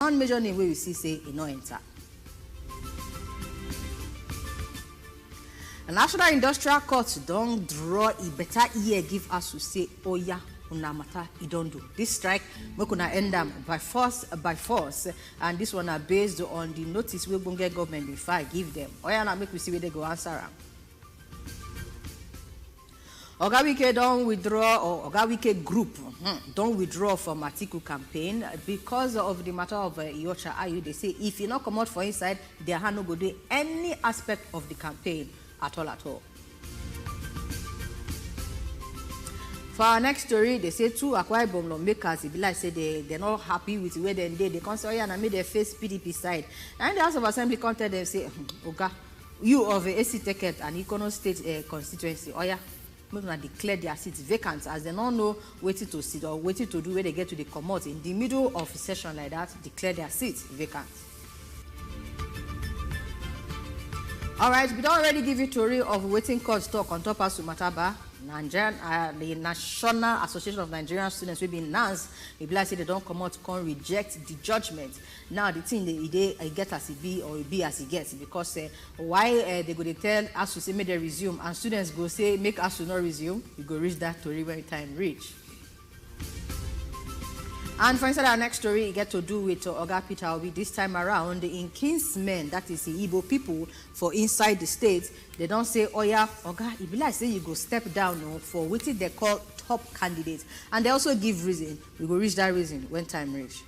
one major name where we see say e no enter. The National Industrial Court don't draw a better year give us to say, oh yeah, una matter e don't do. This strike we gonna end them by force, and this one are based on the notice we gonna get government before I give them. Oh yeah, now make we see where they go answer them. Oga Wike don't withdraw, or Oga Wike group don't withdraw from Atiku campaign because of the matter of Iyocha Ayu. They say if you not come out for inside, their hand no go do any aspect of the campaign at all. For our next story, they say two Akwa Ibom lawmakers, it be like say they're not happy with where they come say, oh yeah, and made their face PDP side. And the House of Assembly contest them say, Oga, you of a AC ticket and Ikono State constituency, oh yeah, maybe not declare their seats vacant as they don't know waiting to sit or waiting to do where they get to the commot in the middle of a session like that, declare their seats vacant. All right, we don't already give you a story of waiting court talk on top of Sumataba. Nigerian, the National Association of Nigerian Students will be announced. If like say they don't come out, can reject the judgment. Now the thing they get as it be or it be as it gets because why they go to tell ASUU say make they resume and students go say make ASUU not resume. You go reach that story when time reach. And for instance, our next story, it get to do with Oga Peter Obi this time around in kinsmen, that is the Igbo people for inside the states. They don't say, oh yeah, Oga, it be like say you go step down for what they call top candidates. And they also give reason. We go reach that reason when time reach.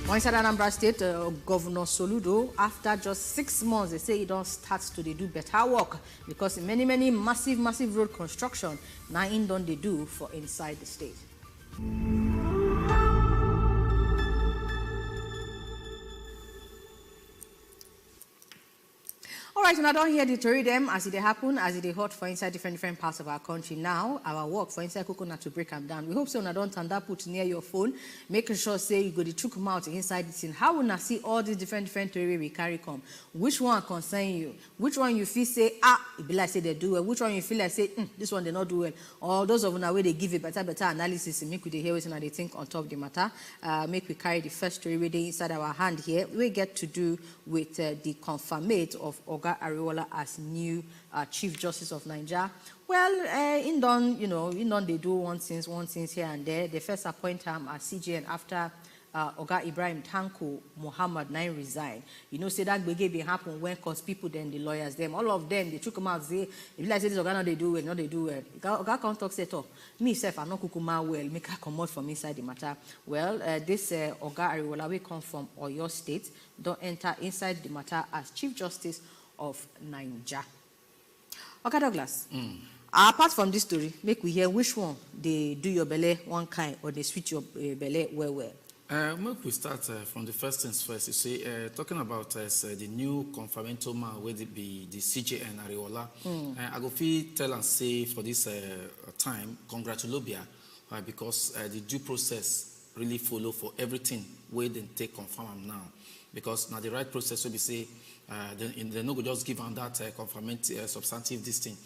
For inside Anambra State, Governor Soludo, after just 6 months, they say he don't start to do better work because many massive road construction now in don't they do for inside the state. All right, and I don't hear the story them as it happen, as it hot for inside different parts of our country. Now, our work for inside coconut to break them down. We hope so. I don't turn that put near your phone, making sure say you go to chook mouth inside the scene. How will I see all these different theory we carry come? Which one concern you? Which one you feel say it be like say they do well? Which one you feel like say this one they not do well? Or those of them where they give a better analysis and make we hear what they think on top of the matter. Make we carry the first story where they inside our hand here. We get to do with the confirmate of Oga Ariwola as new Chief Justice of Nigeria. Well, in Don they do one things here and there. They first appoint him as CJN after Oga Ibrahim Tanko Muhammad Nine resigned. You know, say that behavior happen when cause people then the lawyers them all of them they took them out say if like say this Oga no they do well. Oga can't talk say talk. Me self I not kukuma well make her come out from inside the matter. Well, this Oga Ariwola we come from Oyo State don't enter inside the matter as Chief Justice of Nigeria. Okay, Douglas. Apart from this story, make we hear which one they do your belly one kind or they switch your belly well. Make we start from the first things first. You see, talking about the new confirmatory man, where it be the CJ and Ariola. I go feel tell and say for this time, congratulobia, because the due process really follow for everything where they take confirm now. Because now the right process will be say, they no go just give on that confirmatory substantive this thing.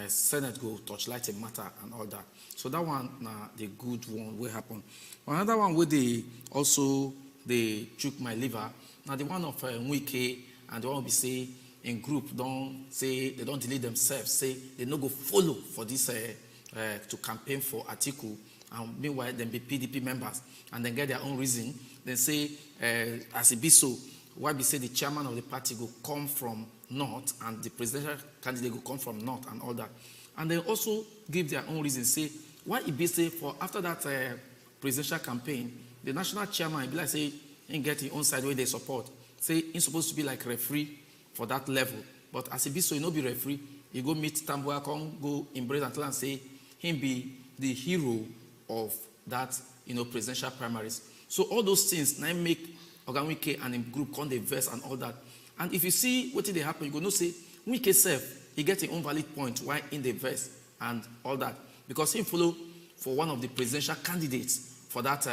Senate go touchlight a matter and all that. So that one, the good one will happen. Another one where they also they took my liver. Now the one of Wike and the one we say in group don't say they don't delete themselves. Say they no go follow for this to campaign for Atiku. And meanwhile, then be PDP members and then get their own reason. Then say as it be so. Why we say the chairman of the party will come from North and the presidential candidate will come from North and all that. And they also give their own reason, say, why it be say for after that presidential campaign, the national chairman, be like say, he get his own side where they support. Say, he's supposed to be like referee for that level. But as it be so, he no be referee, he go meet Tambua, come go embrace and tell and say, him be the hero of that, presidential primaries. So all those things now make Oga Wike and in group come the verse and all that. And if you see what did they happen, you go no say Wike self, he get his own valid point why in the verse and all that. Because he follow for one of the presidential candidates for that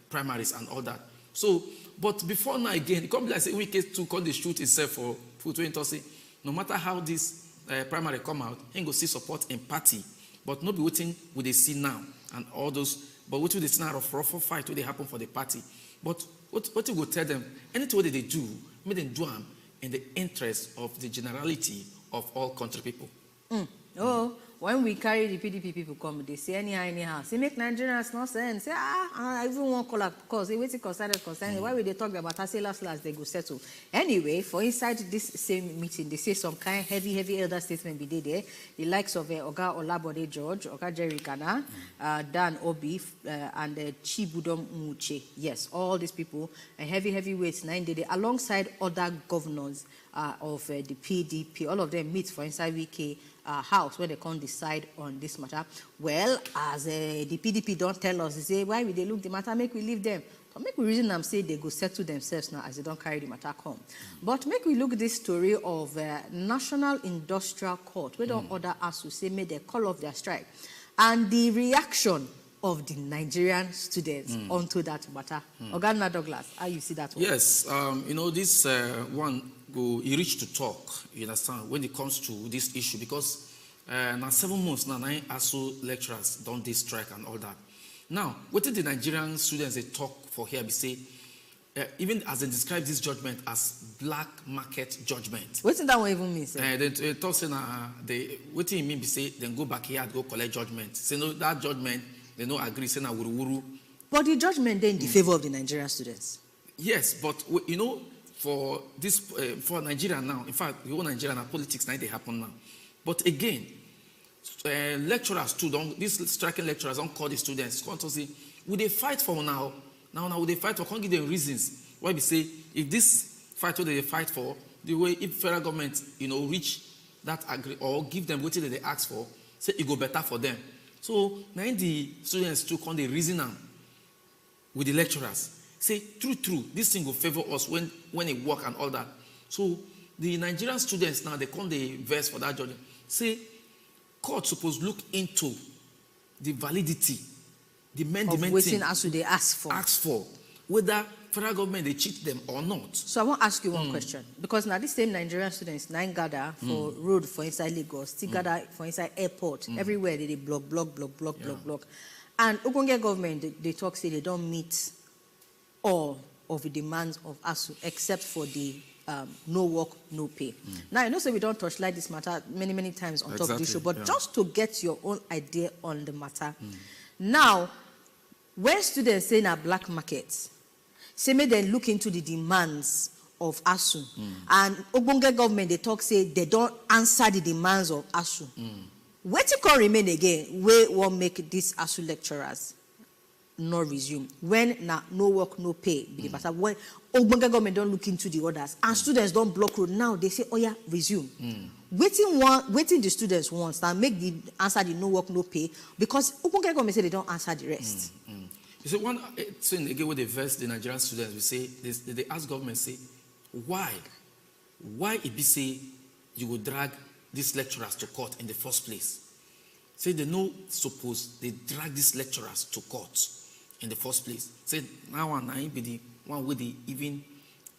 primaries and all that. So, but before now again, it come like say Wike to come the shoot himself for 2020. No matter how this primary come out, he go see support in party. But not be waiting with they see now and all those, but what will the scenario of rough fight will they happen for the party. But what you go tell them, anything that they do, make them do them in the interest of the generality of all country people. Oh, when we carry the PDP people come, they say anyhow. Say make Nigerians not sense. Say I even want call up because they wait concern. Why would they talk about us? Say last they go settle. Anyway, for inside this same meeting, they say some kind heavy elder statement be there. The likes of Oga Olabode George, Oga Jerry Kana, Dan Obi, and Chibudom Muche. Yes, all these people and heavy weights 9 days alongside other governors of the PDP. All of them meet for inside Wike house where they can't decide on this matter. Well, as the PDP don't tell us, they say, why will they look the matter, make we leave them. So make we reason them say they go settle themselves now as they don't carry the matter come. But make we look at this story of National Industrial Court, where don't order us to say, may they call off their strike. And the reaction of the Nigerian students onto that matter. Governor Douglas, how you see that one? Yes, you know, this one, he reached to talk, you understand, when it comes to this issue, because now 7 months now, 9 ASUU lecturers don't this strike and all that. Now, what did the Nigerian students they talk for here? They say, even as they describe this judgment as black market judgment. What does that one even mean? They talk saying, what do you mean? They say, then go back here and go collect judgment. Say, no, that judgment, they don't agree, saying, wuru. But the judgment then in the favor of the Nigerian students. Yes, but you know, for this, for Nigeria now, in fact, the whole Nigeria now, politics now, they happen now. But again, lecturers too, these striking lecturers don't call the students, come to say, would they fight for now? Now, would they fight for? Can't give them reasons why we say, if this fight what they fight for, the way if federal government, you know, reach that agree or give them what they ask for, say it go better for them. So now the students too come they reason them with the lecturers. Say true, this thing will favor us when it work and all that. So the Nigerian students now they come the verse for that judgment. Say court supposed look into the validity, the main waiting as they ask for whether federal government they cheat them or not. So I want to ask you one question, because now these same Nigerian students nine gather for road for inside Lagos, still gather for inside airport, everywhere they block. And Ogonge government they talk say they don't meet all of the demands of ASUU except for the no work, no pay. Now, I know so we don't touchlight this matter many times on top of this show, but just to get your own idea on the matter. Now, when students say in a black market, say may they look into the demands of ASUU, and Ogbonge government, they talk say they don't answer the demands of ASUU. Where to come remain again, we won't make these ASUU lecturers no resume when no work no pay be the matter. When Ogbonge government don't look into the orders and students don't block road, now they say, oh yeah, resume. Waiting the students wants now make the answer the no work no pay, because Ogbonge government say they don't answer the rest. You see, one thing again with the verse the Nigerian students we say they ask government say why it be say you will drag these lecturers to court in the first place. Say they know suppose they drag these lecturers to court in the first place. Say now and I be the one where they even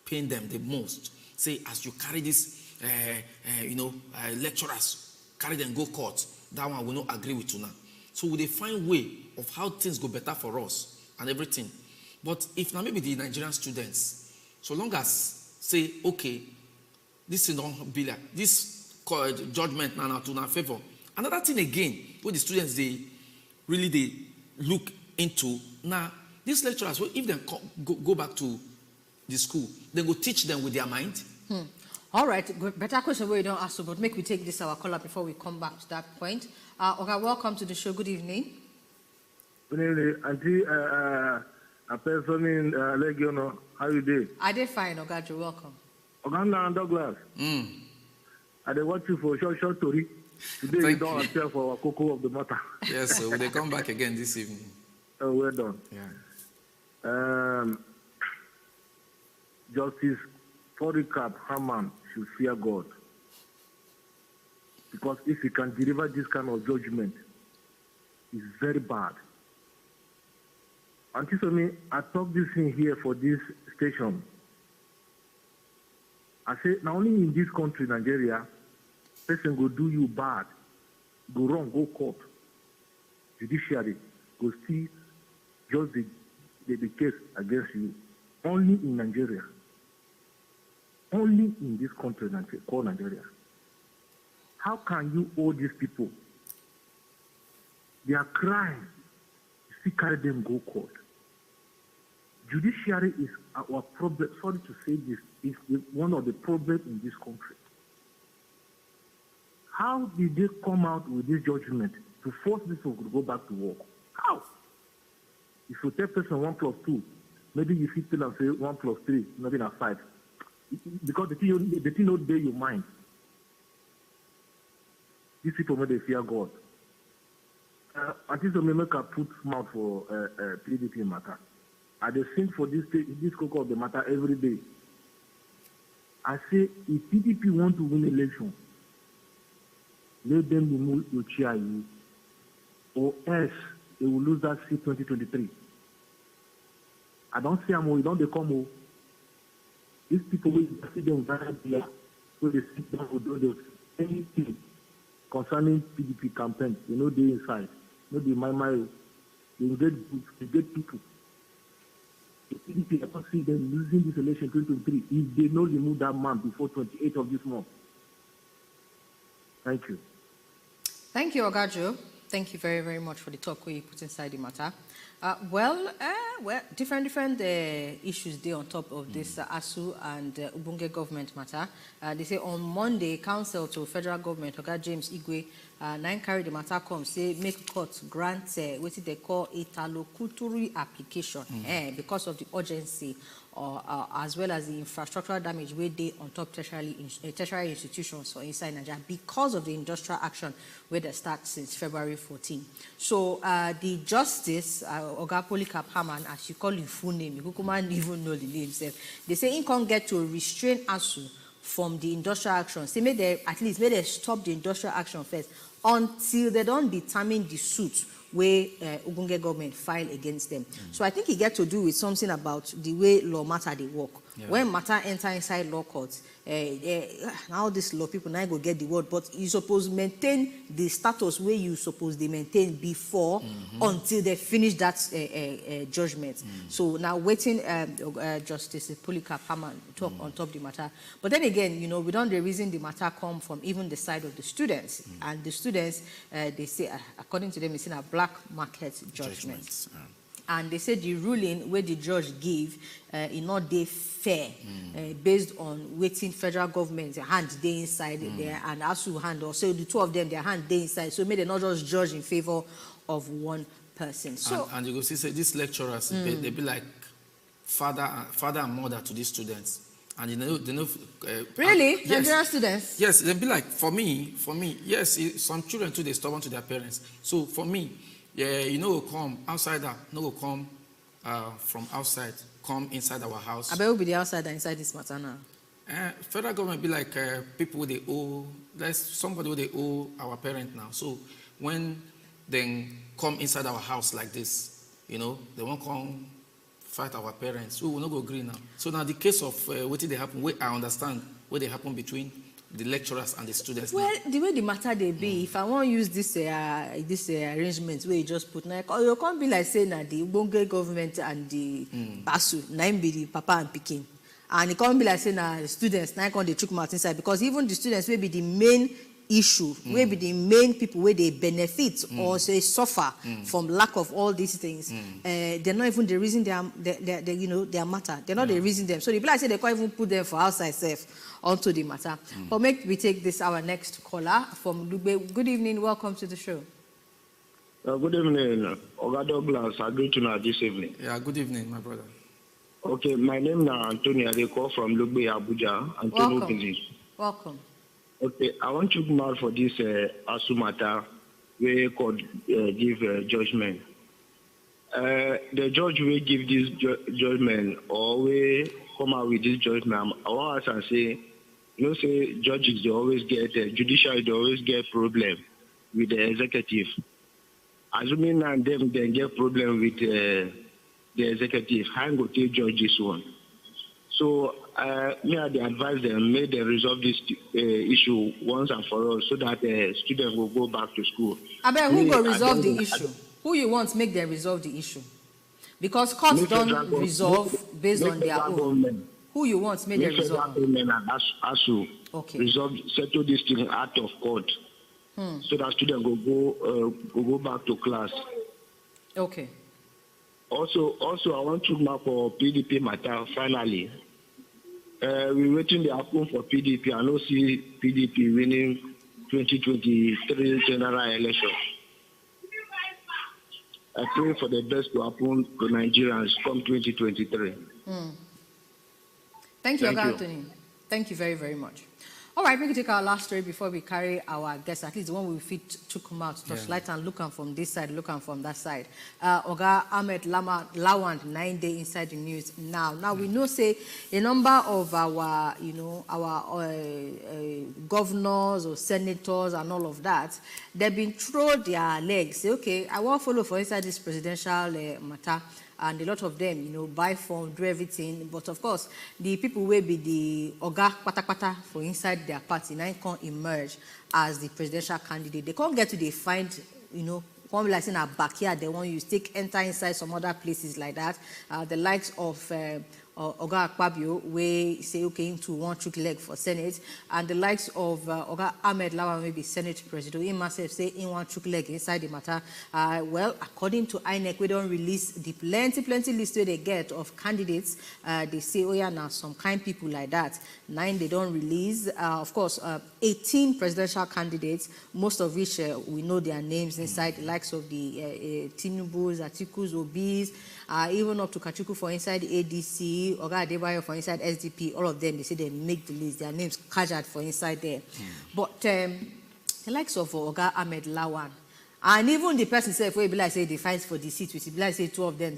pain them the most. Say as you carry this, lecturers carry them go court. That one will not agree with you now. So will they find way of how things go better for us and everything. But if now maybe the Nigerian students, so long as say okay, this is not be like this judgment now to our favor. Another thing again, where the students they look into now, these lecturers, if they go back to the school, they go teach them with their mind. All right, better question where you don't ask, but make we take this our caller before we come back to that point. Okay, welcome to the show. Good evening. Good evening, Auntie. A person in Legiono. How you doing? I did fine, Oga. You're welcome. Oga Douglas. I did watch you for short story. Today you don't appear for our cocoa of the matter. Yes, so they come back again this evening. Oh, well done. Yeah. Justice Polycarp Haman should fear God. Because if he can deliver this kind of judgment, it's very bad. Auntie Somi, I talk this thing here for this station. I say, not only in this country, Nigeria, person go do you bad, go wrong, go court, judiciary, go see just the case against you. only in Nigeria. Only in this country called Nigeria. How can you owe these people? Their crime, still carry them go court. Judiciary is our problem. Sorry to say this, is one of the problems in this country. How did they come out with this judgment to force these people to go back to work? How? If you tell person 1 + 2, maybe you fit tell and say 1 + 3, maybe not 5. Because the thing not there your mind. These people may they fear God. Until the make a put mouth for PDP matter. I dey sing for this cocoa of the matter every day. I say if PDP want to win election, let them remove Judiciary, or else they will lose that seat 2023. I don't say I'm don't they come. These people will see them very clear, so they sit down with those anything concerning PDP campaign. They know they inside, no they my they get people. The PDP, I don't see them losing this election 2023 if they not remove that man before 28th of this month. Thank you. Thank you, Ogajo. Thank you very, very much for the talk we put inside the matter. Well, different issues there on top of this ASUU and Ubunge government matter. They say on Monday, counsel to federal government, Oga James Igwe, 9 carry the matter come, say make court grant what they call a interlocutory application because of the urgency as well as the infrastructural damage where they on top tertiary institutions for inside Nigeria because of the industrial action where they start since February 14. So the justice, Oga Polycarp Haman, as you call him full name, you can't even know the name himself. They say he can't get to restrain ASUU from the industrial action. Say may they at least may they stop the industrial action first until they don't determine the suit where Ubunge government file against them. So I think it gets to do with something about the way law matter they work. Yeah. When matter enter inside law courts, now this law people now go get the word, but you suppose maintain the status where you suppose they maintain before until they finish that judgment. So now waiting Justice Polycarp Haman talk on top of the matter. But then again, you know, we don't the reason the matter come from even the side of the students. And the students, they say, according to them, it's in a black market judgment. And they said the ruling where the judge gave in not they fair based on waiting federal government hand they inside there and ASUU hand also the two of them their hand they inside, so may they not just judge in favor of one person. So and you go see say these lecturers they be like father and mother to these students. And they know really? Yes. Nigerian students? Yes, they be like for me, yes, some children too they stubborn to their parents. So for me, yeah, you know, come outsider, no come from outside, come inside our house. I bet will be the outsider inside this matter now. Federal government be like people they owe. There's somebody who they owe our parent now. So when they come inside our house like this, you know, they won't come fight our parents. We will not go agree now. So now the case of what did they happen? I understand what they happen between the lecturers and the students. Well, the way the matter they be, if I want to use this arrangement where you just put like, you can't be like saying that the Ubunge government and the ASUU, nine be the papa and Peking, and it can't be like saying the students now can't they trick out inside, because even the students will be the main issue, will be the main people where they benefit or say suffer from lack of all these things. They're not even the reason they you know their matter. They're not the reason them. So the people I say they can't even put them for outside safe onto the matter. But make we take this our next caller from Lugbe. Good evening, welcome to the show. Good evening, Oga Douglas. I greet you this evening. Yeah, good evening, my brother. Okay, my name is Antonio. I call from Lugbe, Abuja. Welcome. Welcome. Okay, I want to come out for this ASUU matter where could give judgment. The judge will give this judgment or will come out with this judgment. I want to say, you know, say judges they always get judiciary they always get problem with the executive. Assuming now them they get problem with the executive, how go take judge this one? So me I advise them, may they resolve this issue once and for all, so that students will go back to school. I bet who will resolve the issue? Who you want to make them resolve the issue? Because courts don't resolve based on their own. Government. Who you want made a resolve? Government and ASUU resolve, settle this thing out of court. So that students will go back to class. Okay. Also, I want to mark for PDP matter. Finally, we're waiting to happen for PDP. I don't see PDP winning 2023 general election. I pray for the best to happen to Nigerians come 2023. Thank you, Anthony. Thank you very, very much. All right, we can take our last story before we carry our guests, at least the one we fit to come out, touch light and look from this side, look from that side. Oga Ahmed Lawan, 9 days inside the news now. Now we know, say, a number of our, governors or senators and all of that, they've been thrown their legs. Say, okay, I want to follow for inside this presidential matter. And a lot of them, buy form, do everything. But of course, the people will be the Oga Pata for inside their party, now can't emerge as the presidential candidate. They can't get to the find, one like in a backyard, they want you to enter inside some other places like that. The likes of Oga Akpabio, we say okay into one trick leg for Senate, and the likes of Oga Ahmed Lawan, maybe Senate President, he must say in one trick leg inside the matter. Well, according to INEC, we don't release the plenty list they get of candidates. They say, oh yeah, now some kind people like that. 9 they don't release. Of course, 18 presidential candidates, most of which we know their names inside, the likes of the Tinubus, Atikus, Obis, even up to Kachuku for inside the ADC, Oga Adebayo for inside SDP, all of them, they say they make the list, their names casual for inside there. But the likes of Oga Ahmed Lawan, and even the person said, if like say they fight for the seat, which like say 2 of them,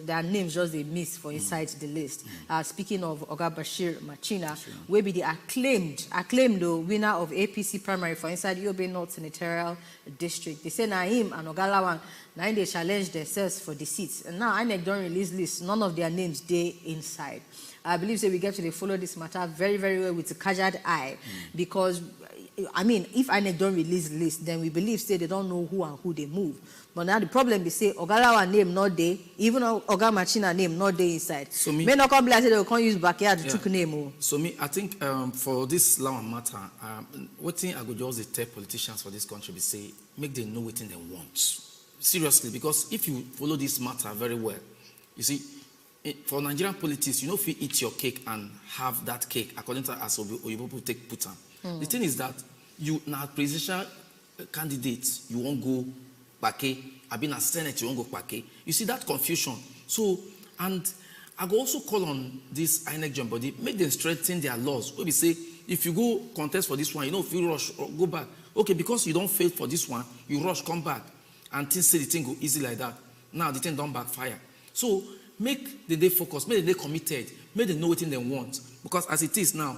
their names just they miss for inside the list. Speaking of Oga Bashir Machina, will be the acclaimed winner of APC primary for inside Yobe North Senatorial District. They say Naim and Oga Lawan, now they challenge themselves for the seats. And now INEC don't release lists. None of their names they inside. I believe we get to follow this matter very, very well with a casual eye, because I mean, if INEC don't release list, then we believe they don't know who and who they move. But now the problem is say Oga Lawan name not there, even Oga Machina name not there inside. So me, may not come like say they can't use backyard to took name. So me, I think for this Lawan matter, what thing I could just tell politicians for this country be say make them know what they want. Seriously, because if you follow this matter very well, you see, for Nigerian politics, if you eat your cake and have that cake according to as Oyibo take put on. The thing is that you now presidential candidates, you won't go back. I've been a Senate, you won't go back. You see that confusion. So, and I go also call on this INEC joint body, make them strengthen their laws. Maybe say, if you go contest for this one, if you rush, go back. Okay, because you don't fail for this one, you rush, come back. And things say the thing go easy like that. Now the thing don't backfire. So make the day focus, make the day committed, make them know what they want. Because as it is now,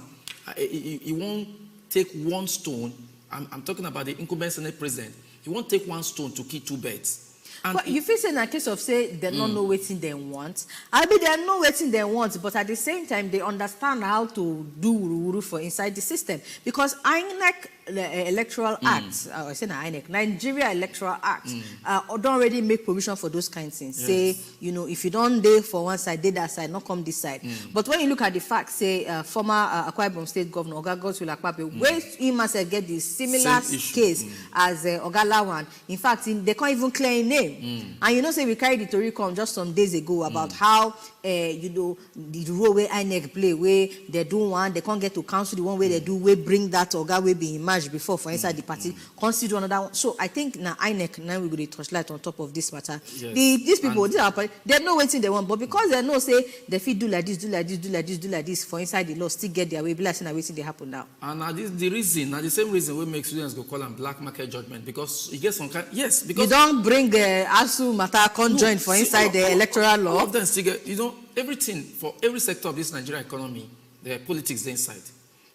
it won't take one stone. I'm talking about the incumbent Senate president. He won't take one stone to kill 2 birds. And but you feel in a case of say they don't know what they want. I mean they know what they want, but at the same time they understand how to do uru for inside the system. Because INEC Electoral Act, I say INEC, Nigeria Electoral Act, don't already make provision for those kinds of things. Yes. Say, if you don't day for one side, day that side, not come this side. But when you look at the fact, say, former Akwa Ibom State Governor Oga Godswill Akpabio, where he must get the similar case as Oga Lawan. In fact, they can't even clear a name. And say we carried the Tory come just some days ago about how the role where INEC play, where they do one, they can't get to council the one way they do, where bring that Oga way be emerged before for inside the party, consider another one. So I think now INEC now we go to touch light on top of this matter. Yes. These people, these are they know what they want, but because they know say they fit do like this, do like this, do like this, do like this for inside the law, still get their way. Be like saying waiting they happen now. And this the reason, the same reason we make students go call them black market judgment, because you get some kind. Yes, because you don't bring the ASUU matter conjoined for inside the electoral law. All of them still get, everything for every sector of this Nigerian economy, there are politics there inside.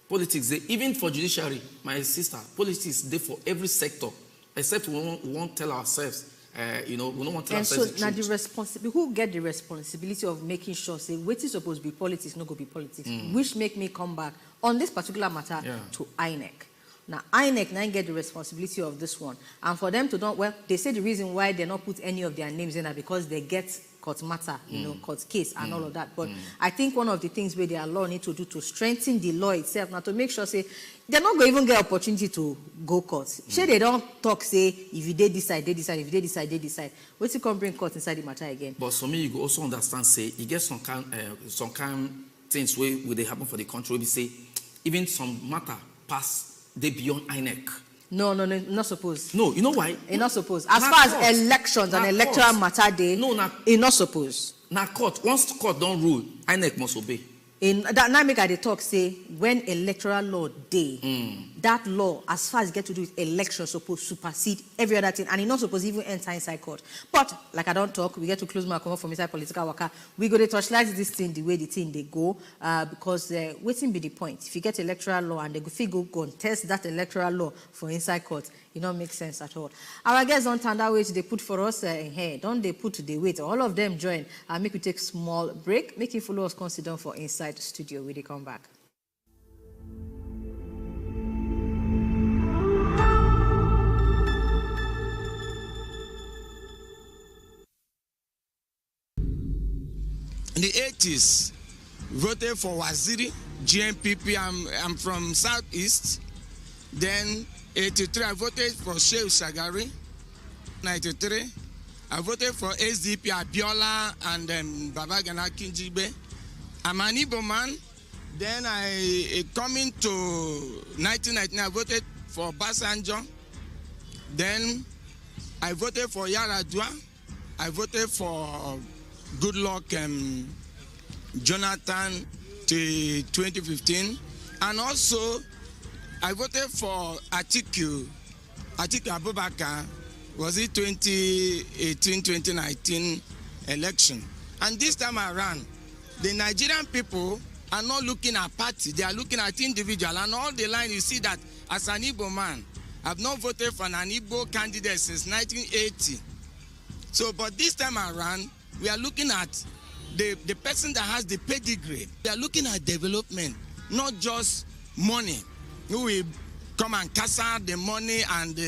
Politics there, even for judiciary, my sister, politics there for every sector, except we won't tell ourselves. We don't want to tell ourselves. And so now the responsibility, who get the responsibility of making sure say what is supposed to be politics, not go be politics, which make me come back on this particular matter to INEC. Now, INEC now get the responsibility of this one. And for them to don't, well, they say the reason why they not put any of their names in are because they get court matter, you know, court case and all of that. But I think one of the things where their law need to do to strengthen the law itself, now to make sure, say, they're not going to even get opportunity to go court. Sure, they don't talk, say, if you did decide, they decide, if you did decide, they decide. What's it come bring court inside the matter again? But for me, you also understand, say, you get some kind things where they happen for the country, where we say, even some matter pass, they beyond INEC. No, not supposed. No, you know why? It's not supposed. As far as elections and electoral matter day, it's not supposed. Now court, once court don't rule, INEC must obey. In that now make I talk say when electoral law day, that law as far as get to do with election supposed to supersede every other thing, and it's not supposed to even enter inside court. But like I don't talk, we get to close my comment from inside political worker. We go to torchlight this thing the way the thing they go, because waiting be the point. If you get electoral law and they go contest that electoral law for inside court, it don't make sense at all. Our guests don't turn that way they put for us here. Don't they put the weight? All of them join. Make we take small break. Make you follow us consider for inside the studio when they come back. In the 80s, voted for Waziri, GMPP. I'm from Southeast. Then 83, I voted for Sheikh Shagari. 93, I voted for SDP, Abiola, and Babagana Kinjibe. I'm an Igbo man. Then coming to 1999, I voted for Basanjo. Then I voted for Yaradua. I voted for Goodluck Jonathan to 2015. And also, I voted for Atiku Abubakar, was it 2018-2019 election. And this time around, the Nigerian people are not looking at party, they are looking at individual. And all the line you see that as an Igbo man, I've not voted for an Igbo candidate since 1980. So, but this time around, we are looking at the person that has the pedigree. We are looking at development, not just money. Who will come and cash out the money and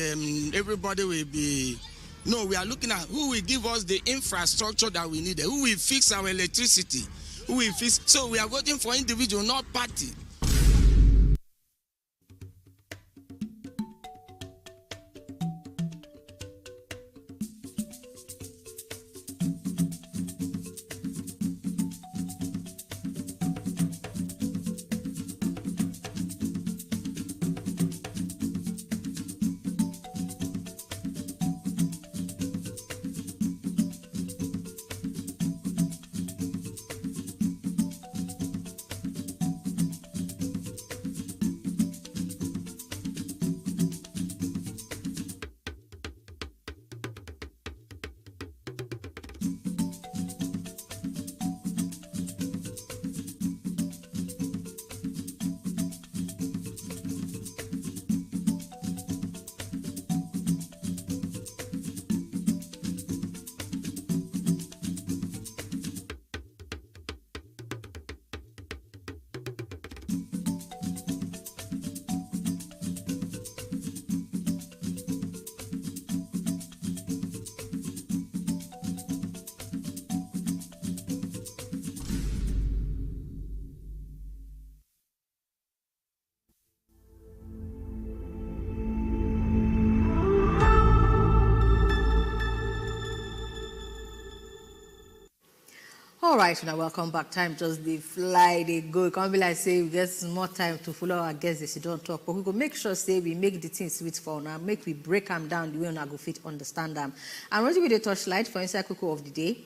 everybody will be... No, we are looking at who will give us the infrastructure that we need, who will fix our electricity, who will fix... So we are voting for individual, not party. All right, now welcome back. Time just the fly, they go. It can't be like say we get more time to follow our guests. They don't talk, but we go make sure say we make the things sweet for now. Make we break them down the way we go fit understand them. And once we the torchlight for inside Cocoa of the day,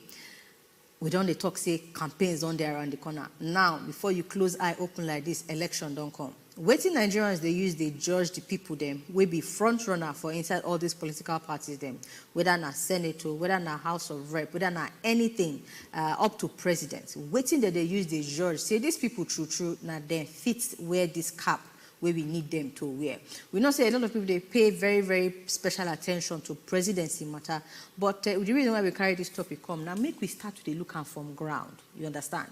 we don't talk say campaigns on there around the corner. Now, before you close eye open like this, election don't come. Waiting Nigerians they use, they judge the people them, will be front runner for inside all these political parties them, whether na senator, whether na House of Rep, whether na anything up to president. Waiting that they use the judge, say these people true, now they fit wear this cap where we need them to wear. We know say a lot of people they pay very, very special attention to presidency matter, but the reason why we carry this topic come now, make we start to look from ground. You understand?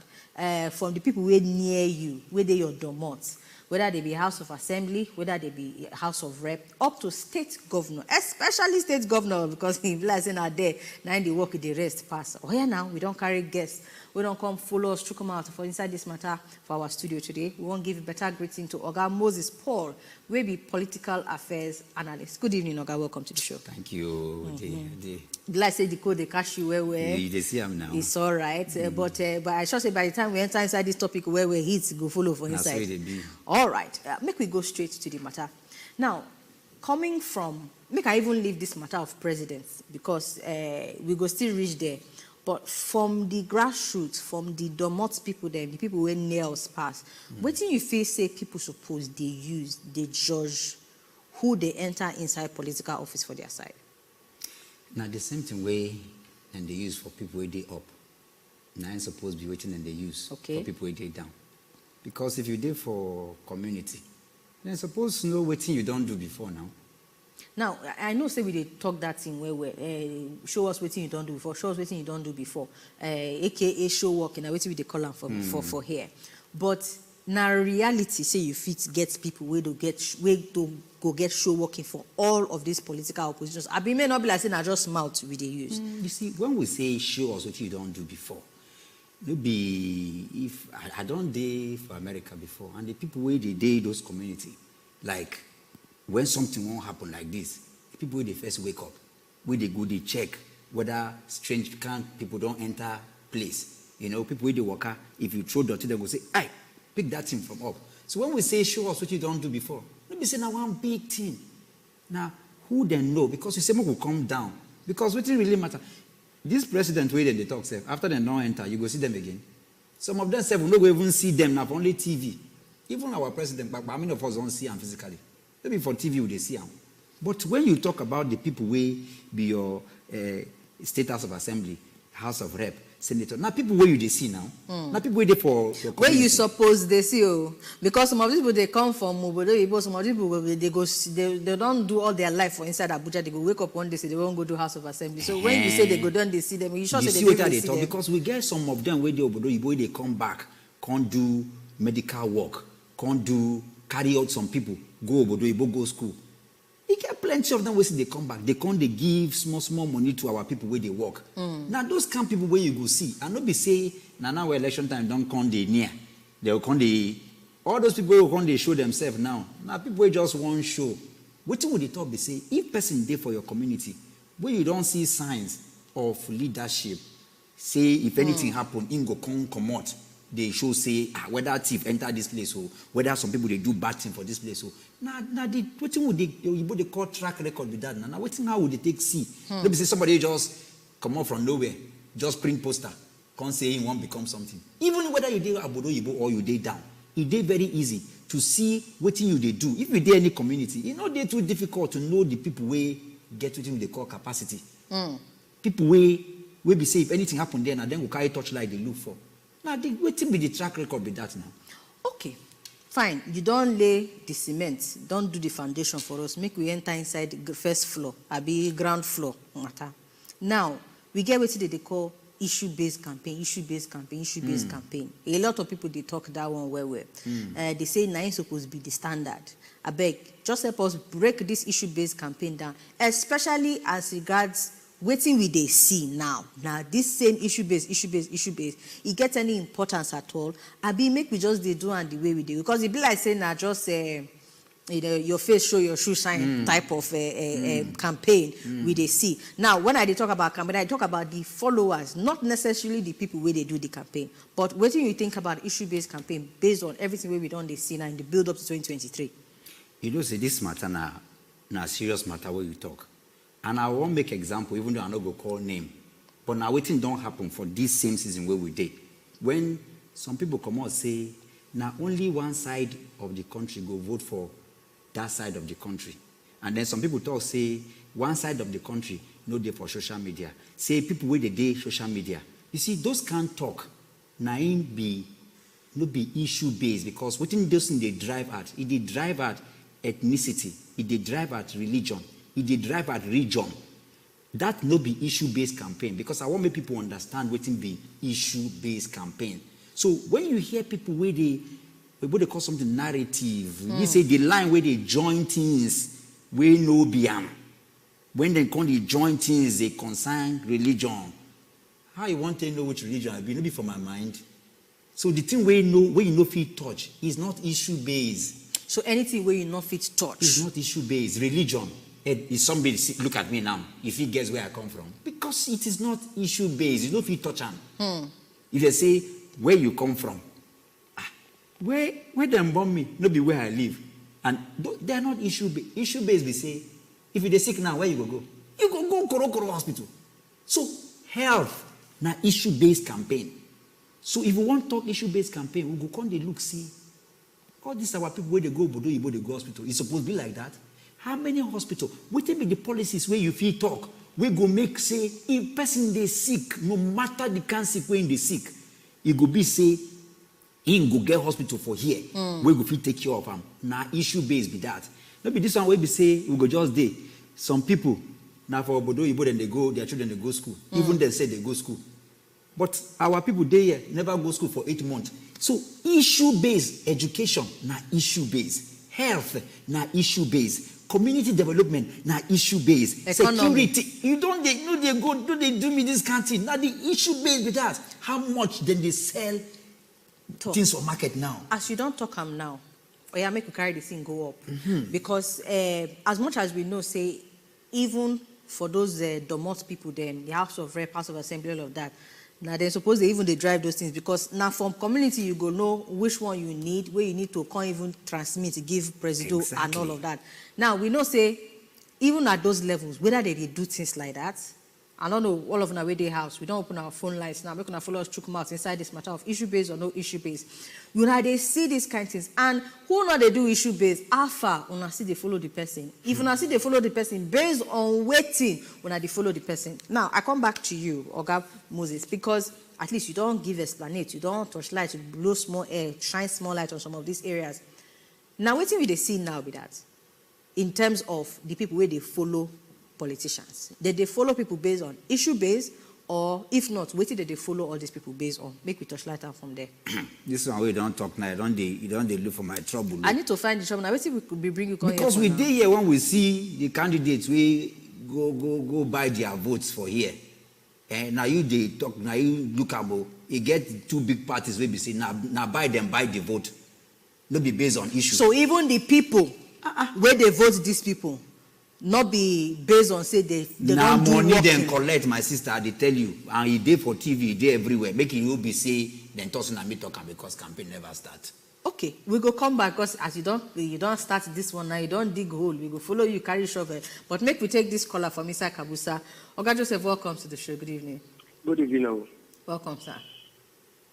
From the people who are near you, where they your domots. whether they be House of Assembly, whether they be House of Rep, up to state governor, especially state governor, because if blessing are there, now they work the rest pass. Oh yeah, now we don't carry guests. We don't come follow us to come out for inside this matter for our studio today. We won't give better greeting to Oga Moses Paul, will be political affairs analyst. Good evening, Oga. Welcome to the show. Thank you. Like say the code they catch you where they see him now. It's all right, but I should say by the time we enter inside this topic, where we hit go follow for inside. That's be. All right, make we go straight to the matter. Now, coming from, make I even leave this matter of presidents because we go still reach there. But from the grassroots, from the domot people there, the people where nails pass, what do you feel say people suppose they use, they judge who they enter inside political office for their side? Now the same thing way and they use for people where they up. Now I'm supposed to be waiting and they use for people where they down. Because if you did for community, then supposed to know what you don't do before now. Now, I know say we did talk that thing where show us what you don't do before, show us what you don't do before, aka show work, and what we they call them for here. But now reality say you fit get people where to go get show working for all of these political oppositions. I may not be like saying I just mouth we they use. You see, when we say show us what you don't do before, maybe if I don't day for America before, and the people where they day those community, like when something won't happen like this, people will first wake up, where they go, they check whether strange people don't enter place. You know, people with the worker, if you throw dirty, they go say, "Hey, pick that thing from up." So when we say show us what you don't do before, let me say now one big thing. Now, who then know? Because you say more will come down. Because what really matter? This president way they talk say, after they don't enter, you go see them again. Some of them say we no even see them now, only TV. Even our president, but many of us don't see them physically. Maybe for TV they see them. But when you talk about the people where be your state house of assembly, house of rep, senator, now people where you they see now. Now people where they for where you suppose they see because some of these people they come from Obodo, some of these people they don't do all their life for inside Abuja. They go wake up one day say they won't go to house of assembly. So when you say they go down, they see them. You sure say see they what they see talk them? because we get some of them where they Obodo, they come back, can't do medical work, can't do carry out some people, go Obodo, go school. You get plenty of them where they come back. They come, they give small money to our people where they work. Now those kind of people where you go see, and not be say, now election time don't come they near. They will come they, all those people who come they show themselves now. Now people will just one show. What would they talk be say, if person there for your community, where you don't see signs of leadership, say if anything happen, in go come out. They show say whether thief enter this place or whether some people they do bad thing for this place. So now the what would they call track record with that? Now what how would they take see? Let me say somebody just come out from nowhere, just print poster, can't say he won't become something. Even whether you did Abodo Yibo or you did down, it did very easy to see what you they do. If you did any community, it's not they too difficult to know the people where get what they call capacity. People where be say if anything happen there, and then we carry torchlight they look for. Now, what be the track record with that now? Okay, fine. You don't lay the cement, don't do the foundation for us. Make we enter inside the first floor, be ground floor. Now, we get what they call issue-based campaign. A lot of people, they talk that one well. They say now it's supposed to be the standard. I beg, just help us break this issue-based campaign down, especially as regards waiting we they see now. Now this same issue based, it gets any importance at all? Make we just they do and the way we do because it be like saying now just your face show your shoe shine type of campaign we they see. Now when I talk about campaign, I talk about the followers, not necessarily the people where they do the campaign. But what do you think about issue based campaign based on everything where we done they see now in the build up to 2023? You know, say this matter now serious matter where you talk. And I won't make example, even though I not go call name. But now waiting don't happen for this same season where we did. When some people come out say, now only one side of the country go vote for that side of the country. And then some people talk say, one side of the country no day for social media. Say people with the day social media. You see, those can't talk. Now be issue based because within those things they drive at. If they drive at ethnicity, if they drive at religion, if they drive at region, that no be issue-based campaign because I want make people understand what it be issue-based campaign. So when you hear people where they they call something narrative. We say the line where they join things, we know beyond. When they come, they join things, they concern religion. How you want to know which religion I be? Maybe for my mind. So the thing where you know fit touch is not issue based. So anything where you know fit touch is not issue based. Religion. Is somebody look at me now? If he guess where I come from, because it is not issue based. It's not fit touch on. If they say where you come from, where them born me, not be where I live, and they are not issue based. Issue based, we say, if you're sick now, where you go? You go Koro hospital. So health na issue based campaign. So if we want to talk issue based campaign, we go come they look see. All these our people where they go Bodo Igbo, they go hospital. It's supposed to be like that. How many hospitals? What be the policies where you feel talk? We go make say if person they sick, no matter the cancer when they sick, it go be say in go get hospital for here. We go fit take care of them. Now issue based be that. Maybe this one will be say we go just day. Some people now for Bodo Igbo then they go, their children they go school. Even they say they go school. But our people they here never go school for 8 months. So issue based education na issue based. Health na issue based. Community development na issue based. Security, you don't they know they go do they do me this kind of thing. Now the issue based with that. How much then they sell things for market now? As you don't talk them now, or you make you carry the thing go up. Because as much as we know, say even for those domot people, then the House of Rep, House of Assembly, all of that. Now they suppose they drive those things because now from community you go know which one you need, where you need to come even transmit, give president and all of that. Now we know say even at those levels, whether they do things like that, I don't know all of them where they house. We don't open our phone lines now. We're gonna follow us chook mouth inside this matter of issue based or no issue based. You know they see these kind of things and who know they do issue based. Alpha when I see they follow the person. If when I see they follow the person based on waiting when I they follow the person. Now I come back to you, Oga Moses, because at least you don't give explanation, you don't touch light, you blow small air, shine small light on some of these areas. Now what we they see now with that, in terms of the people where they follow politicians. They follow people based on issue based, or if not, wait till they follow all these people based on. Make we touch light out from there. This one we don't talk now. You don't look for my trouble. I need to find the trouble now. Wait till we could be bring you because we did here when we see the candidates we go buy their votes for here. And now you they talk now you look about you get 2 big parties where be say now buy the vote. Not be based on issues. So even the people where they vote these people. Not be based on say they now don't do money working. Then collect my sister they tell you and he dey for TV he dey everywhere making you be say then tossing and me talking because campaign never start. Okay, we go come back because as you don't start this one now you don't dig hole we go follow you carry shovel but make we take this caller from Mr. Kabusa. Oga Joseph, welcome to the show. Good evening. Good evening. Welcome, sir.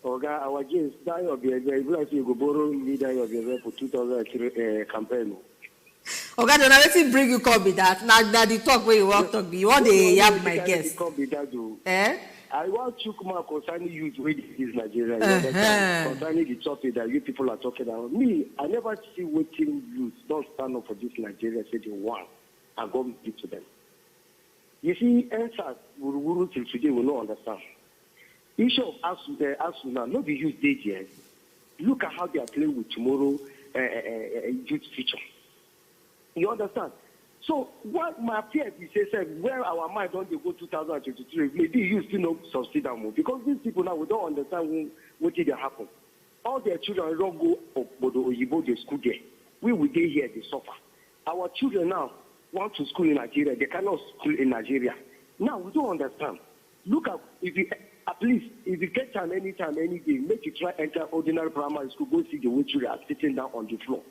Oga, our James die of your if you like you go borrow leader of your for 2003 campaign. Okay, then let's bring you come be that. Now the talk where you walk talk be. You want the yab my guest. I want to come out concerning youth with this Nigeria. Concerning the topic that you people are talking about. Me, I never see waiting youth don't stand up for this Nigeria say they want and go give to them. You see, answers Wuru till today will not understand. Issue of ASUU now, not the youth date yet. Look at how they are playing with tomorrow youth future. You understand? So what my fear is say where our mind don't go 2023, maybe you still not succeed more because these people now we don't understand what did happen. All their children don't go Bodo Oyibo the school there. We will be here, they suffer. Our children now want to school in Nigeria, they cannot school in Nigeria. Now we don't understand. Look at if you at least if you get time anytime, any day, make you try enter ordinary primary school, go see the way children are sitting down on the floor.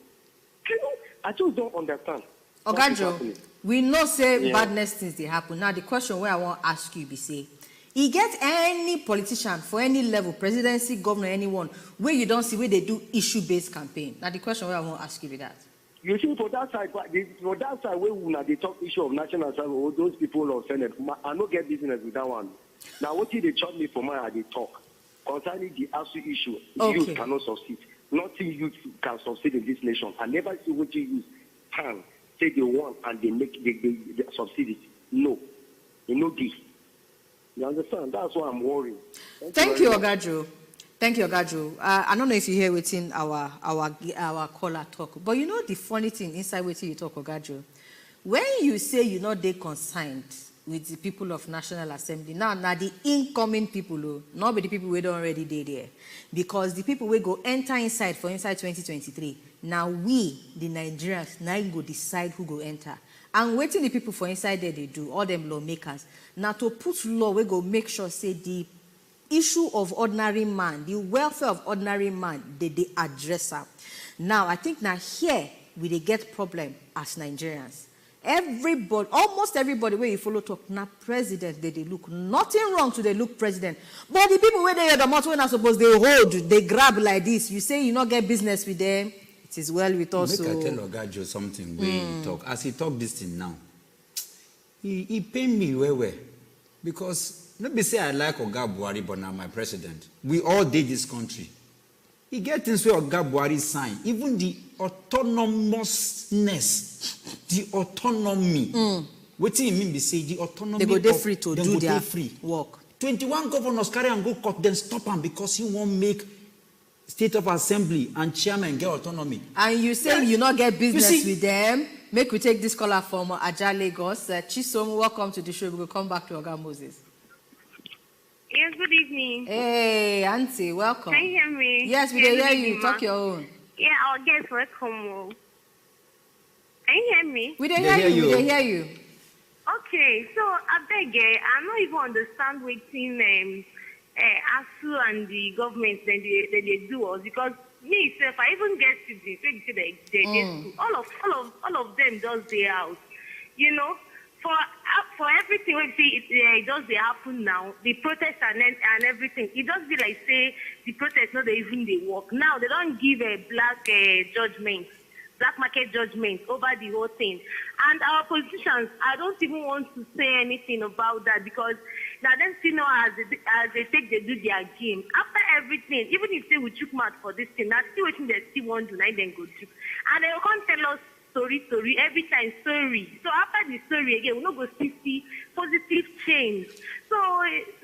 You know, I just don't understand. Ogajo, we know say badness things they happen. Now the question where I want to ask you be say, you get any politician for any level, presidency, governor, anyone, where you don't see where they do issue-based campaign. Now the question where I want to ask you be that. You see, for that side where they talk issue of national service, all those people of Senate, I don't get business with that one. Now what did they chop me for mine? They talk concerning the ASUU issue. Youth cannot succeed. Nothing youth can succeed in this nation. I never see what you use can say they want and they make they succeed it. No. They know this. You understand? That's why I'm worried. Thank you, Ogajo. Thank you, Ogaju. I don't know if you hear within our caller talk, but you know the funny thing inside waiting you talk, Ogaju. When you say you're not they consigned with the people of National Assembly, now the incoming people, not the people we don't already did there, because the people will go enter inside for inside 2023. Now we, the Nigerians, now go decide who go enter. And waiting the people for inside there they do, all them lawmakers. Now to put law, we go make sure say the issue of ordinary man, the welfare of ordinary man, they address her. Now I think now here we they get problem as Nigerians. Everybody, almost everybody where you follow talk, now president, they look. Nothing wrong to they look president. But the people where they are the mouth when I suppose they hold, they grab like this. You say you not get business with them, it is well with us. Make I tell Ogajo something when he talk. As he talk this thing now, he pain me well. Because let me say I like Oga Buhari, but now my president. We all did this country. He get things where Oga Buhari sign, even the autonomousness, the autonomy. What do you mean? They say the autonomy. They go free to do their work. 21 governors carry and go court, then stop him because he won't make state of assembly and chairman get autonomy. And you say you not get business with them. Make we take this caller from Aja Lagos. Chisom, welcome to the show. We will come back to Oga Moses. Yes, good evening. Hey, Auntie, welcome. Can you hear me? Yes, we can hear you. Talk your own. Yeah, I'll get welcome. Can you hear me? We didn't hear you. We didn't hear you. Okay, so I beg you, I don't even understand waiting ASUU and the government then they do us, because me self, I even get students when they say they all of them does their house, you know. For everything we see, it does they happen now. The protests and everything. It just be like say the protests not even they work. Now they don't give a black market judgment over the whole thing. And our politicians, I don't even want to say anything about that, because now them still know as they do their game. After everything, even if they would chook mouth for this thing, that's still waiting they still want to then go to. And they can't tell us story, every time story. So after the story again, we're not going to see positive change. So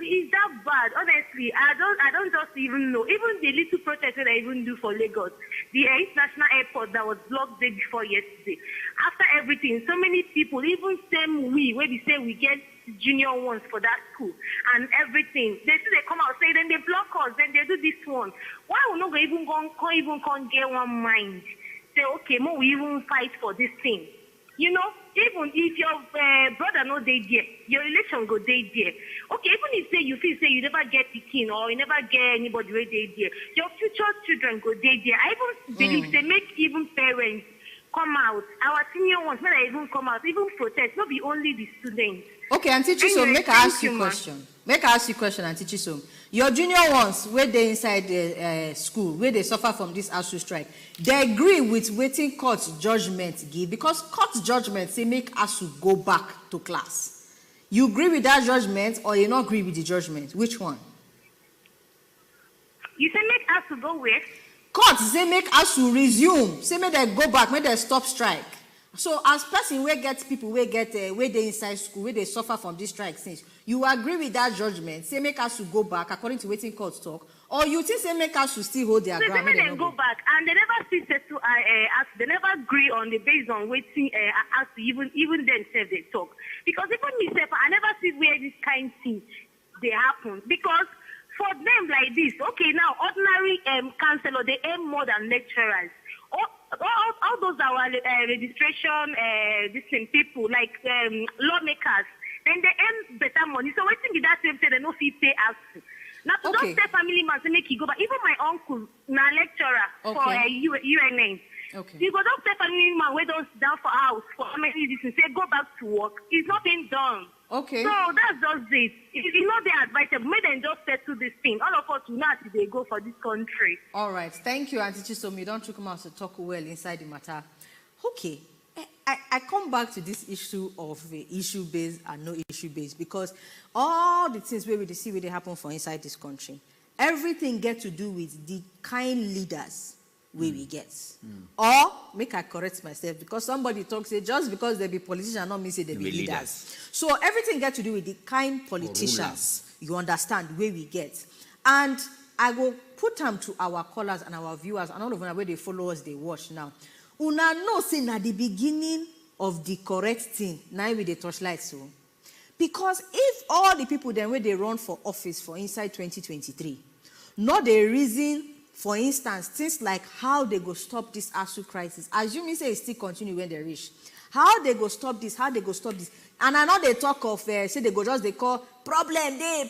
is that bad? Honestly, I don't just even know. Even the little protest that I even do for Lagos, the international airport that was blocked day before yesterday. After everything, so many people, even same where they say we get junior ones for that school and everything. They come out say then they block us, then they do this one. Why we not even can't get one mind? Say, okay, more we even fight for this thing. You know, even if your brother no dey there, your relation go dey there. Okay, even if say you feel say you never get the king or you never get anybody where dey there, your future children go dey there. I even believe they make even parents come out. Our senior ones, when they even come out, even protest, not be only the students. Okay, Auntie Chisom, make I ask you a question. Make I ask you a question, Auntie Chisom. Your junior ones, where they inside the school, where they suffer from this ASUU strike, they agree with waiting court judgment give, because court judgment say make ASUU go back to class. You agree with that judgment or you not agree with the judgment? Which one? You say make ASUU go where? Court say make ASUU resume. Say make they go back, make they stop strike. So as person where get people where they inside school, where they suffer from this strike since, you agree with that judgment, say make us to go back according to waiting court talk, or you think say make us to still hold their ground? They go back and they never still settle they never agree on the based on waiting as even themselves they talk. Because even myself, I never see where this kind of thing they happen. Because for them like this, okay, now ordinary councillor, they earn more than lecturers. All those are registration, people like lawmakers, then they earn better money. So waiting with that same say they no fee pay us. Now to don't say family man say make you go back. Even my uncle, na lecturer for UNN. Okay. You go don't say family man where don't sit down for house for how many days and say go back to work. It's not being done. Okay. So that's just it. It's not the advisable. May them just settle this thing. All of us will not they go for this country. All right. Thank you, Auntie Chisom. You don't come out to talk well inside the matter. Okay. I come back to this issue of issue-based and no issue-based, because all the things where we see where they happen for inside this country, everything get to do with the kind leaders where we get. Or, make I correct myself, because somebody talks, say, just because they be politicians, not mean say they be leaders. So everything get to do with the kind politicians, you understand, where we get. And I go put them to our callers and our viewers and all of them where they follow us, they watch now. Una know say na the beginning of the correct thing. Now with the torchlight so. Because if all the people then where they run for office for inside 2023, not the reason, for instance, things like how they go stop this ASUU crisis. Assuming say it still continue when they reach. How they go stop this, how they go stop this. And I know they talk of, say they go just, they call problem day,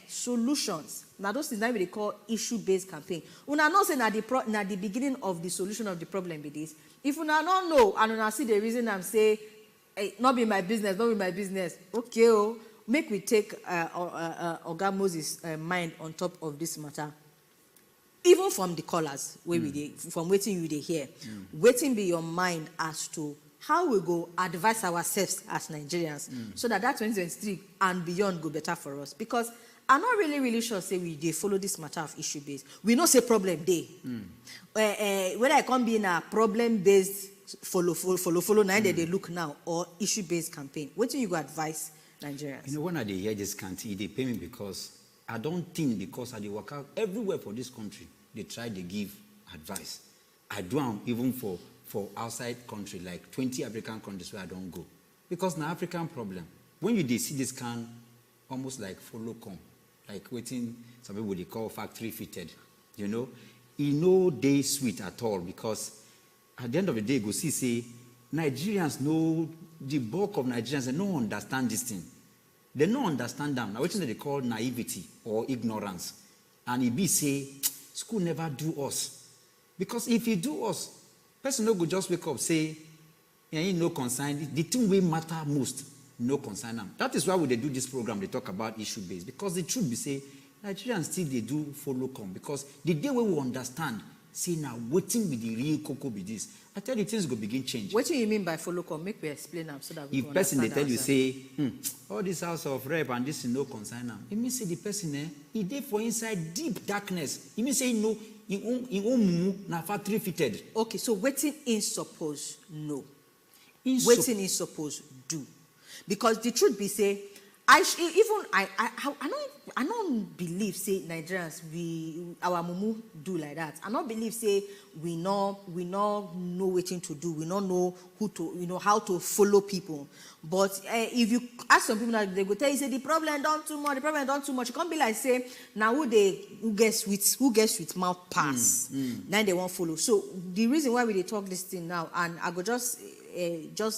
solutions. Now those things now they call issue-based campaign. Una know say na the beginning of the solution of the problem be this. If una don't know, and una see the reason I'm say, hey, not be my business, okay, oh, make we take Oga Moses' mind on top of this matter. Even from the callers, where from waiting you they hear, waiting be your mind as to how we go advise ourselves as Nigerians, so that 2023 and beyond go better for us. Because I'm not really sure say they follow this matter of issue based. We know say problem day. Whether I can be in a problem based follow now that they look now or issue based campaign. What do you go advise Nigerians? You know, when I hear this country, they pay me because I don't think because I work out everywhere for this country, they try to give advice. I do even for outside country, like 20 African countries where I don't go. Because the African problem, when you see this can almost like follow come, like waiting, some people they call factory fitted, you know, no day sweet at all because at the end of the day, go see, say, Nigerians know, the bulk of Nigerians, they don't understand this thing. They don't understand them. Now, what they call naivety or ignorance. And it be say, school never do us. Because if you do us, person no go just wake up, say, yeah, no concern. The thing we matter most, no concern them. That is why when they do this program, they talk about issue-based. Because the truth be say, Nigerians still they do follow come. Because the day we will understand, say now, waiting with the real cocoa be this. I tell you, things go begin change. What do you mean by follow come? Make me explain them so that we if person they tell you say, all this house of rep and this is no concern them. It means say the person he did for inside deep darkness. It means say no, in own na factory fitted. Okay, so waiting is supposed no. Waiting is supposed do. Because the truth be say, I don't believe say Nigerians our mumu do like that. I don't believe say we not know waiting to do. We don't know how to follow people. But if you ask some people that they go tell you say the problem done too much. You can't be like say now who gets with mouth pass. Then they won't follow. So the reason why we talk this thing now, and I go just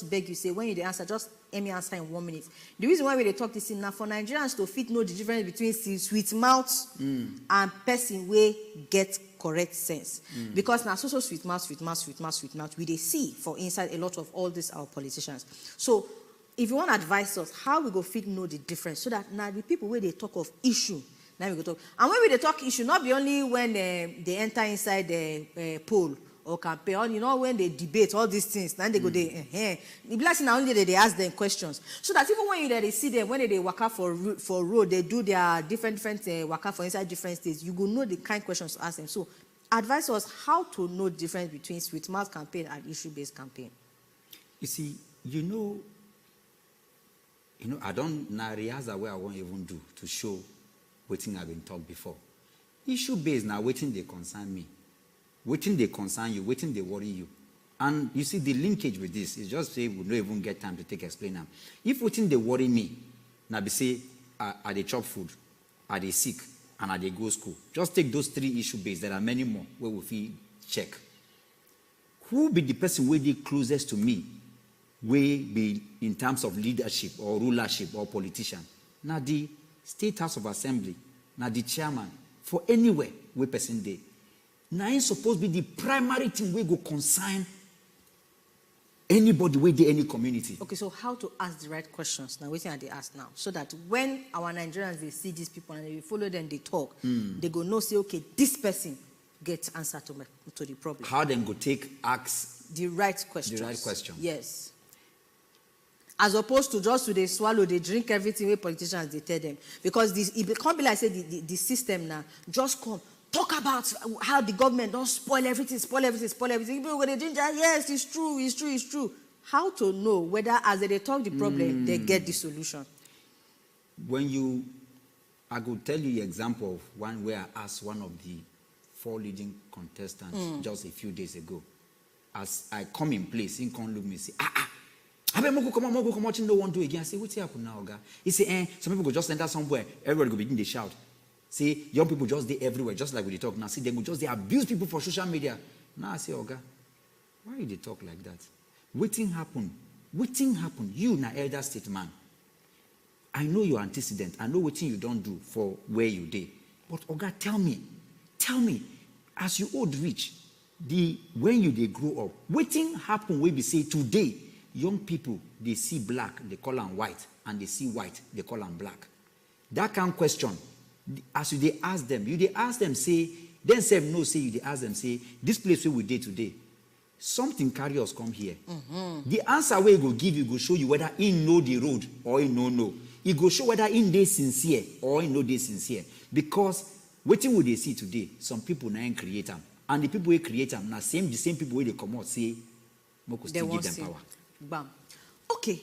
beg you say when you answer just let me answer in 1 minute. The reason why we talk this in now for Nigerians to fit know the difference between sweet mouth and person way get correct sense. Because now so sweet mouth, we they see for inside a lot of all these our politicians. So if you want to advise us, how we go fit know the difference so that now the people where they talk of issue, now we go talk. And when we talk issue, not be only when they enter inside the poll or campaign, you know, when they debate all these things, then they go the blessing only they ask them questions. So that even when they see them, when they work out for road, they do their different work out for inside different states, you go know the kind of questions to ask them. So advise us how to know the difference between sweet mouth campaign and issue-based campaign. You see, you know, I don't rehearse the way I won't even do to show waiting I've been talked before. Issue-based now waiting they concern me. Waiting they concern you, waiting they worry you. And you see the linkage with this is just say we don't even get time to explain them. If waiting they worry me, now be say are they chop food, are they sick, and are they go school. Just take those 3 issue based. There are many more where we feel check. Who be the person where they closest to me, where be in terms of leadership or rulership or politician? Now the State House of Assembly, now the chairman, for anywhere where person they. Now it's supposed to be the primary thing we go concern anybody with any community. Okay, so how to ask the right questions now? Waiting at the ask now, so that when our Nigerians they see these people and they follow them, they talk, they go no say okay, this person gets answer to the problem. How then go ask the right questions? The right question. Yes. As opposed to just they swallow, they drink everything where politicians they tell them, because it can't be like say the system now just come. Talk about how the government don't spoil everything. People when they ginger, yes, it's true. How to know whether as they talk the problem, they get the solution? When you I could tell you an example of one where I asked one of the 4 leading contestants just a few days ago. As I come in place, he come look me and say, I bet Moko come on, no one do again. I say, what's happening now, guy? He say, some people go just enter somewhere, everybody go begin to shout. See, young people just there everywhere, just like we talk now. See, they go just they abuse people for social media. Now I say, Oga, why you they talk like that? Waiting happen. You na elder statesman. I know your antecedent. I know what you don't do for where you did. But Oga, tell me, as you old reach, when you they grow up, waiting happen where we say today, young people, they see black, they call them white, and they see white, they call them black. That kind of question, as you they ask them, say, then say no, say you they ask them, say, this place where we did today, something carry us come here. The answer where he go give you, go show you whether he know the road or he no. He go show whether he dey sincere or he no dey sincere. Because waiting what they see today, some people now create them. And the people who create them, now the same people where they come out say, Moko still give them power. Bam. Okay.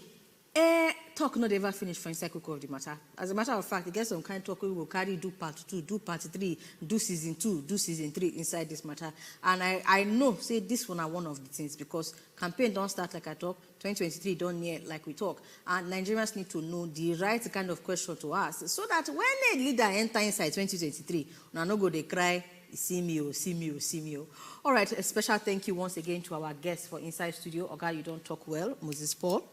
Talk not ever finish for inside of the matter. As a matter of fact, get some kind of talk we will carry, do part 2, do part 3, do season 2, do season 3 inside this matter. And I know, say this one are one of the things because campaign don't start like I talk, 2023 don't near like we talk. And Nigerians need to know the right kind of question to ask so that when a leader enter inside 2023, now no go they cry, see me. All right, a special thank you once again to our guests for Inside Studio. Oga, you don't talk well, Moses Paul.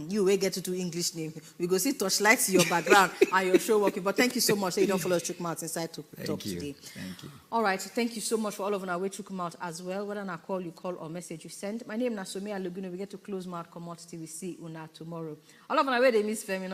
You will get to do English name. We go see touchlights in your background and your show working. But thank you so much. So you don't follow Chukwumalt inside to talk today. Thank you. All right. Thank you so much for all of our way Chukwumalt as well. Whether I call, you call, or message you send. My name is Nasomia Luguna. We get to close mouth, come out till we see Una tomorrow. All of our way they miss Femi.